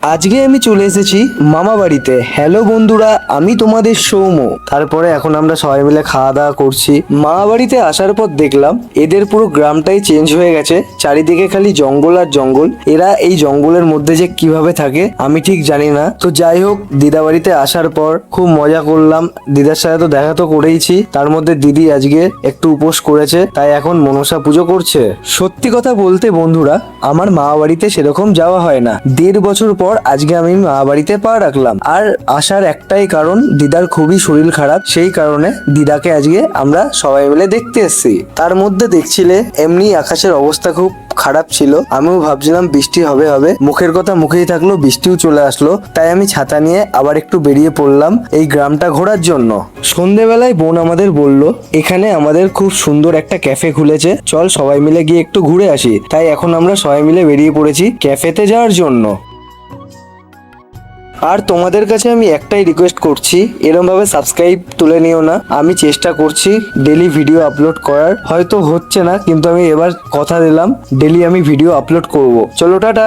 আজকে আমি চলে এসেছি মামা বাড়িতে। হ্যালো বন্ধুরা, আমি তোমাদের সৌম। তারপরে এখন আমরা সবাই মিলে খাওয়া দাওয়া করছি। মামা বাড়িতে আসার পর দেখলাম এদের পুরো গ্রামটাই চেঞ্জ হয়ে গেছে, চারিদিকে খালি জঙ্গল আর জঙ্গল। এরা এই জঙ্গলের মধ্যে যে কিভাবে থাকে আমি ঠিক জানি না। তো যাই হোক, দিদা বাড়িতে আসার পর খুব মজা করলাম। দিদার সাথে তো দেখা তো করেইছি, তার মধ্যে দিদি আজকে একটু উপোস করেছে, তাই এখন মনসা পুজো করছে। সত্যি কথা বলতে বন্ধুরা, আমার মামা বাড়িতে সেরকম যাওয়া হয় না। 1.5 বছর পর আজকে আমি মামা বাড়িতে পা রাখলাম। আর আসার একটাই কারণ, দিদার খুবই শরীর খারাপ, সেই কারণে দিদাকে আজকে আমরা সবাই মিলে দেখতে এসেছি। তার মধ্যে দেখছিলে এমনি আকাশের অবস্থা খুব খারাপ ছিল। আমিও ভাবছিলাম বৃষ্টি হবে হবে, মুখের কথা মুখেই থাকলো, বৃষ্টিও চলে আসলো। তাই আমি ছাতা নিয়ে আবার একটু বেরিয়ে পড়লাম এই গ্রামটা ঘোরার জন্য। সন্ধেবেলায় বোন আমাদের বলল এখানে আমাদের খুব সুন্দর একটা ক্যাফে খুলেছে, চল সবাই মিলে গিয়ে একটু ঘুরে আসি। তাই এখন আমরা সবাই মিলে বেরিয়ে পড়েছি ক্যাফেতে যাওয়ার জন্য। আর তোমাদের কাছে আমি একটাই রিকোয়েস্ট করছি, এরম ভাবে সাবস্ক্রাইব তুলে নিও না। আমি চেষ্টা করছি ডেলি ভিডিও আপলোড করার, হয়তো হচ্ছে না, কিন্তু আমি এবার কথা দিলাম ডেলি আমি ভিডিও আপলোড করব। চলো টাটা।